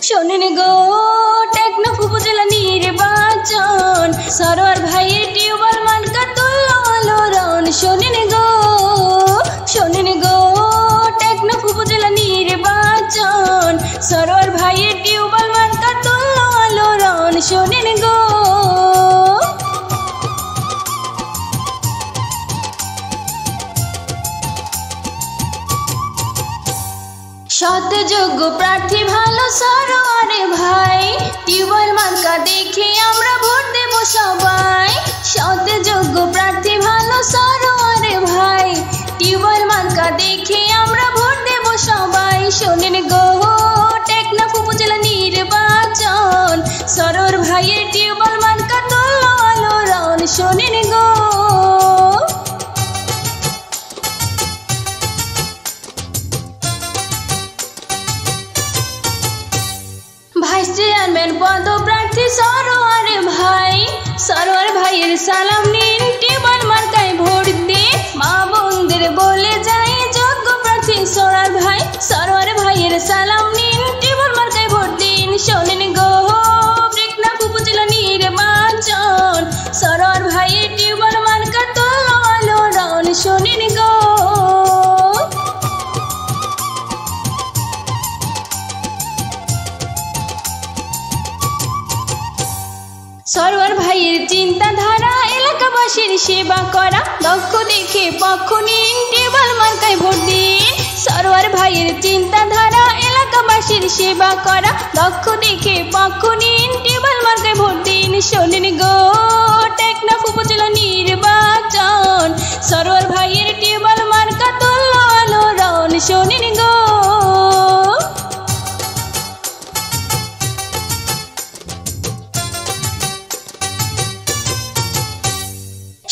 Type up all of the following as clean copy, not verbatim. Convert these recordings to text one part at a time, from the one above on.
শোনেন গো টেকনাফ উপজেলা নির্বাচন সরোয়ার ভাইয়ের টিউবওয়েল মার্কা তুললো আলোড়ন। শোনেন গো টেকনাফ উপজেলা নির্বাচন সরোয়ার ভাইয়ের টিউবওয়েল মার্কা তুললো আলোড়ন। শোনেন গো সৎ যোগ্য প্রার্থী ভালো সরোয়ারে ভাই, টিউবওয়েল মার্কা দেখে আমরা ভোট দেব সবাই। সৎ যোগ্য প্রার্থী ভালো সরোয়ারে ভাই, টিউবওয়েল মার্কা দেখে আমরা ভোট দেব সবাই। শোনেন গো টেকনাফ উপজেলা নির্বাচন সরোয়ার ভাইয়ের টিউবওয়েল মার্কা তুললো আলোড়ন। শোনেন গো ভাইস চেয়ারম্যান পদপ্রার্থী সরোয়ারে ভাই, সরোয়ার ভাইয়ের সালাম নিন, টিউবওয়েল মার্কায় ভোট দিন। মা বোনদের বলে যাই যোগ্য প্রার্থী সরোয়ার ভাইয়ের সালাম নিন, টিউবওয়েল মার্কায় ভোট দিন। শোনেন গো টেকনাফ উপজেলা নির্বাচন সরোয়ার ভাইয়ের টিউবওয়েল মার্কা তুললো আলোড়ন। শোনেন গো সরোয়ার ভাইয়ের চিন্তাধারা এলাকাবাসীর সেবা করা, দক্ষ দেখে পক্ষ নিন, টিউবওয়েল মার্কায় ভোট দিন। সরোয়ার ভাইয়ের চিন্তাধারা এলাকাবাসীর সেবা করা, দক্ষ দেখে পক্ষ নিন, টিউবওয়েল মার্কায় ভোট দিন। শোনেন গো টেকনাফ উপজেলা নির্বাচন সরোয়ার ভাইয়ের টিউবওয়েল মার্কা তুললো আলোড়ন। শোনেন গো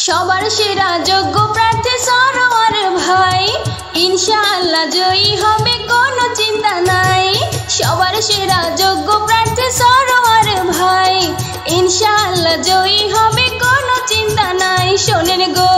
সবার সেরা যোগ্য প্রার্থী সরোয়ার ভাই, ইনশাআল্লাহ জয়ী হবে কোনো চিন্তা নাই। সবার সেরা যোগ্য প্রার্থী সরোয়ার ভাই, ইনশাআল্লাহ জয়ী হবে কোনো চিন্তা নাই। শোনেন গো